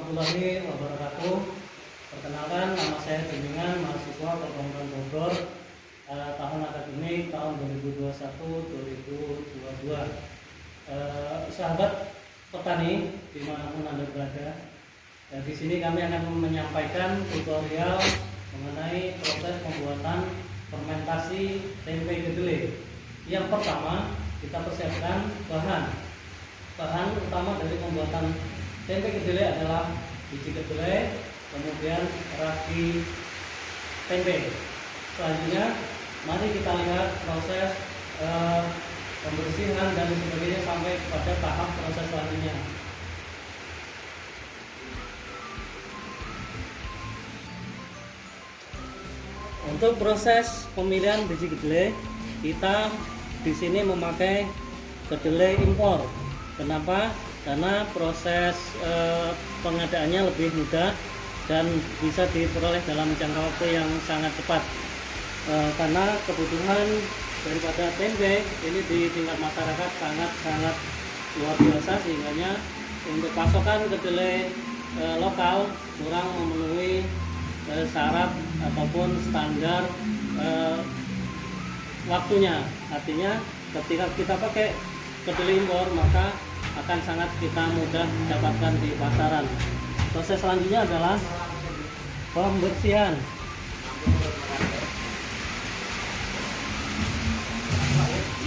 warahmatullahi wabarakatuh. Perkenalkan, nama saya Bimbingan, mahasiswa Perbankan Bogor, tahun akademik tahun 2021-2022. Sahabat petani dimanapun Anda berada, di sini kami akan menyampaikan tutorial mengenai proses pembuatan fermentasi tempe kedelai. Yang pertama, kita persiapkan bahan utama dari pembuatan tempe kedelai adalah biji kedelai, kemudian ragi tempe. Selanjutnya, mari kita lihat proses pembersihan dan sebagainya sampai pada tahap proses selanjutnya. Untuk proses pemilihan biji kedelai, kita di sini memakai kedelai impor. Kenapa? Karena proses pengadaannya lebih mudah dan bisa diperoleh dalam jangka waktu yang sangat cepat. Karena kebutuhan daripada tempe ini di tingkat masyarakat sangat luar biasa, sehingga untuk pasokan kedelai lokal kurang memenuhi syarat ataupun standar waktunya. Artinya ketika kita pakai kedelai impor, maka akan sangat kita mudah dapatkan di pasaran. Proses selanjutnya adalah pembersihan.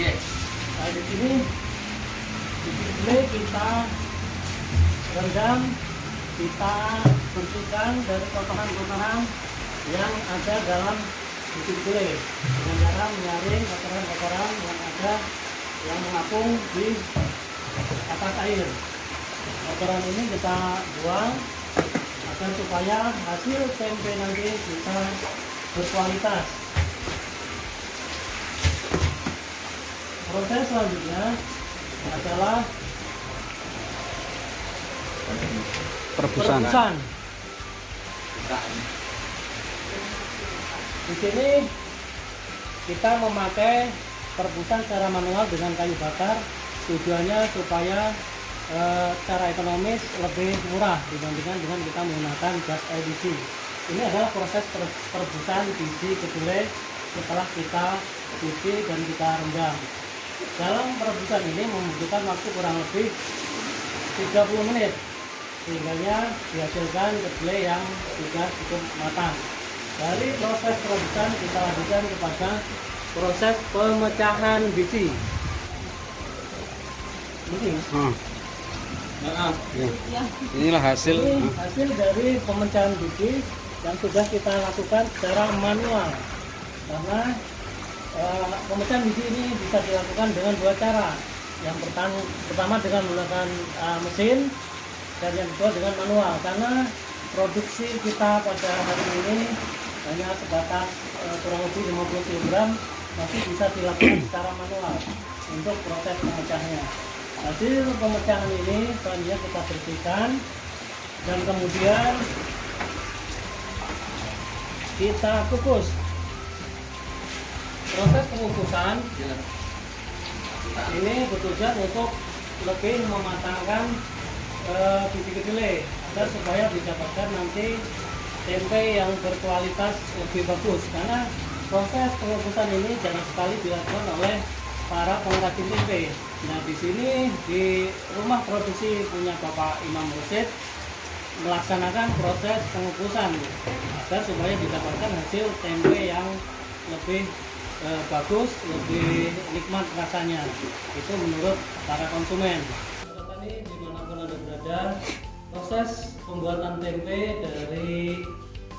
Nah, di sini biji kedelai kita rendam, kita bersihkan dari kotoran-kotoran yang ada dalam biji kedelai dengan cara menyaring kotoran-kotoran yang ada yang mengapung di atas air. Kotoran ini kita buang agar supaya hasil tempe nanti bisa berkualitas. Proses selanjutnya adalah perebusan. Di sini kita memakai perebusan secara manual dengan kayu bakar. Tujuannya supaya cara ekonomis lebih murah dibandingkan dengan kita menggunakan gas LPG. Ini adalah proses perebusan biji kedelai setelah kita cuci dan kita rendam. Dalam perebusan ini membutuhkan waktu kurang lebih 30 menit sehingga dihasilkan kedelai yang sudah cukup matang. Dari proses perebusan kita lanjutkan kepada proses pemecahan biji. Inilah hasil dari pemecahan biji yang sudah kita lakukan secara manual. Karena pemecahan biji ini bisa dilakukan dengan dua cara. Yang pertama dengan menggunakan mesin, dan yang kedua dengan manual. Karena produksi kita pada hari ini hanya sebatas kurang lebih 50 kg, masih bisa dilakukan secara manual untuk proses pemecahnya. Hasil pemecahan ini selanjutnya kita bersihkan dan kemudian kita kukus. Proses pengukusan ini bertujuan untuk lebih mematangkan biji kedelai agar supaya didapatkan nanti tempe yang berkualitas lebih bagus. Karena proses pengukusan ini jarang sekali dilakukan oleh para pengrajin tempe. Nah, di sini di rumah produksi punya Bapak Imam Rosid melaksanakan proses pengukusan agar supaya didapatkan hasil tempe yang lebih bagus, lebih nikmat rasanya. Itu menurut para konsumen. Petani dimanapun Anda berada, proses pembuatan tempe dari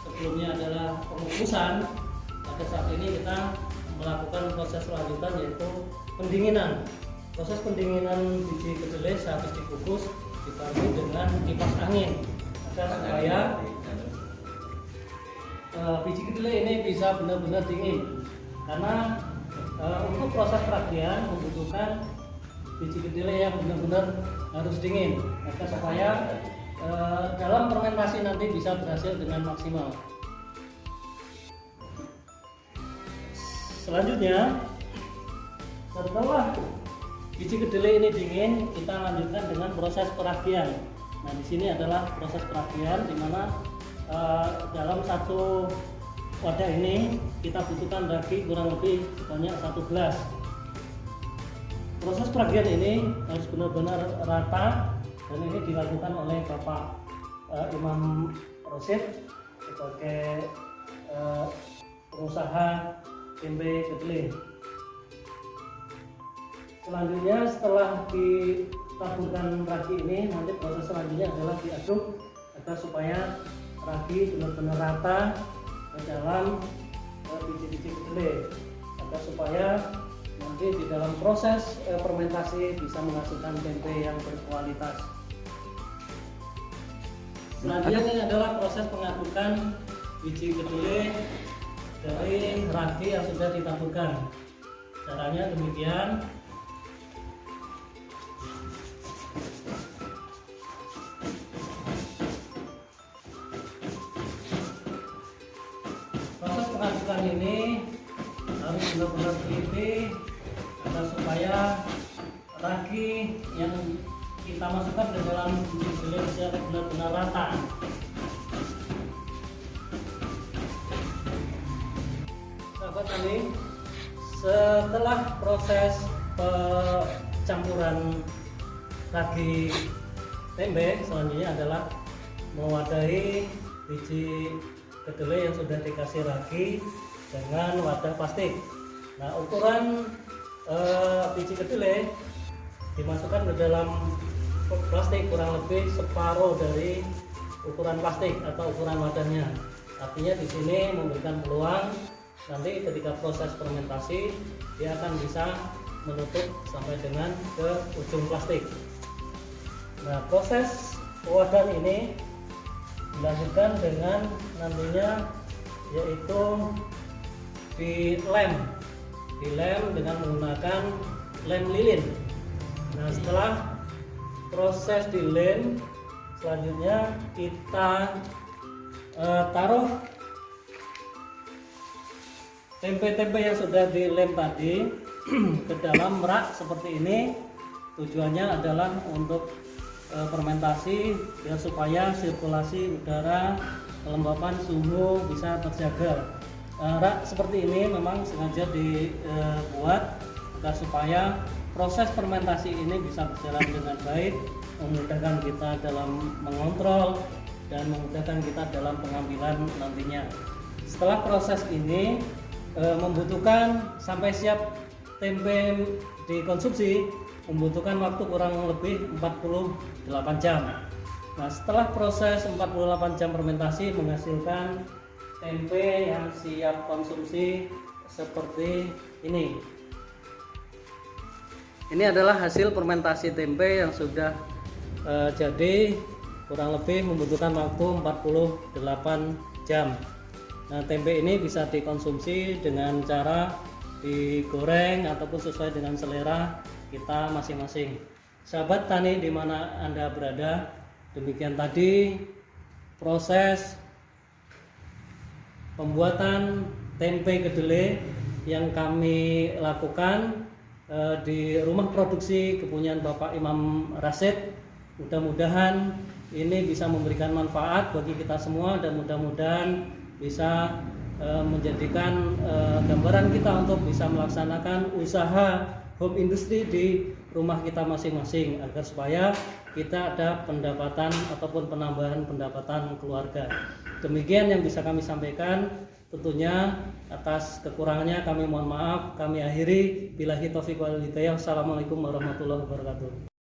sebelumnya adalah pengukusan. Pada saat ini kita melakukan proses selanjutnya yaitu pendinginan. Proses pendinginan biji kedelai sehabis dikukus dibantu dengan kipas angin agar supaya biji kedelai ini bisa benar-benar dingin. Karena untuk proses peragian membutuhkan biji kedelai yang benar-benar harus dingin agar supaya dalam fermentasi nanti bisa berhasil dengan maksimal. Selanjutnya, setelah biji kedelai ini dingin, kita lanjutkan dengan proses peragian. Nah, di sini adalah proses peragian, di mana dalam satu wadah ini kita butuhkan ragi kurang lebih sebanyak 1 gelas. Proses peragian ini harus benar-benar rata, dan ini dilakukan oleh Bapak Imam Rosid sebagai pengusaha tempe kedelai. Selanjutnya setelah ditaburkan ragi ini, nanti proses selanjutnya adalah diaduk agar supaya ragi benar-benar rata ke dalam biji-biji kedelai, agar supaya nanti di dalam proses fermentasi bisa menghasilkan tempe yang berkualitas. Selanjutnya ini adalah proses pengadukan biji kedelai dari ragi yang sudah ditaburkan. Caranya demikian. Proses pengadukan ini harus benar-benar teliti agar supaya ragi yang kita masukkan ke dalam biji kedelai bisa benar-benar rata. Sahabat tani, setelah proses campuran ragi tempe, selanjutnya adalah mewadahi biji kedelai yang sudah dikasih ragi dengan wadah plastik. Nah, ukuran biji kedelai dimasukkan ke dalam plastik kurang lebih separuh dari ukuran plastik atau ukuran wadahnya. Artinya di sini memberikan peluang nanti ketika proses fermentasi dia akan bisa menutup sampai dengan ke ujung plastik. Nah, proses pewadah ini dilanjutkan dengan nantinya yaitu dilem dengan menggunakan lem lilin. Nah, setelah proses dilem, selanjutnya kita taruh tempe-tempe yang sudah dilem tadi ke dalam rak seperti ini. Tujuannya adalah untuk fermentasi biar supaya sirkulasi udara, kelembapan suhu bisa terjaga. Rak seperti ini memang sengaja dibuat agar supaya proses fermentasi ini bisa berjalan dengan baik, memudahkan kita dalam mengontrol dan memudahkan kita dalam pengambilan nantinya. Setelah proses ini membutuhkan sampai siap tempe dikonsumsi membutuhkan waktu kurang lebih 48 jam. Nah, setelah proses 48 jam fermentasi menghasilkan tempe yang siap konsumsi seperti ini. Ini adalah hasil fermentasi tempe yang sudah jadi, kurang lebih membutuhkan waktu 48 jam. Nah, tempe ini bisa dikonsumsi dengan cara digoreng ataupun sesuai dengan selera kita masing-masing. Sahabat tani di mana Anda berada, demikian tadi proses pembuatan tempe kedelai yang kami lakukan di rumah produksi kepunyaan Bapak Imam Rosid. Mudah-mudahan ini bisa memberikan manfaat bagi kita semua dan mudah-mudahan bisa menjadikan gambaran kita untuk bisa melaksanakan usaha home industry di rumah kita masing-masing agar supaya kita ada pendapatan ataupun penambahan pendapatan keluarga. Demikian yang bisa kami sampaikan. Tentunya atas kekurangannya kami mohon maaf. Kami akhiri. Billahi taufiq wal hidayah. Assalamualaikum warahmatullahi wabarakatuh.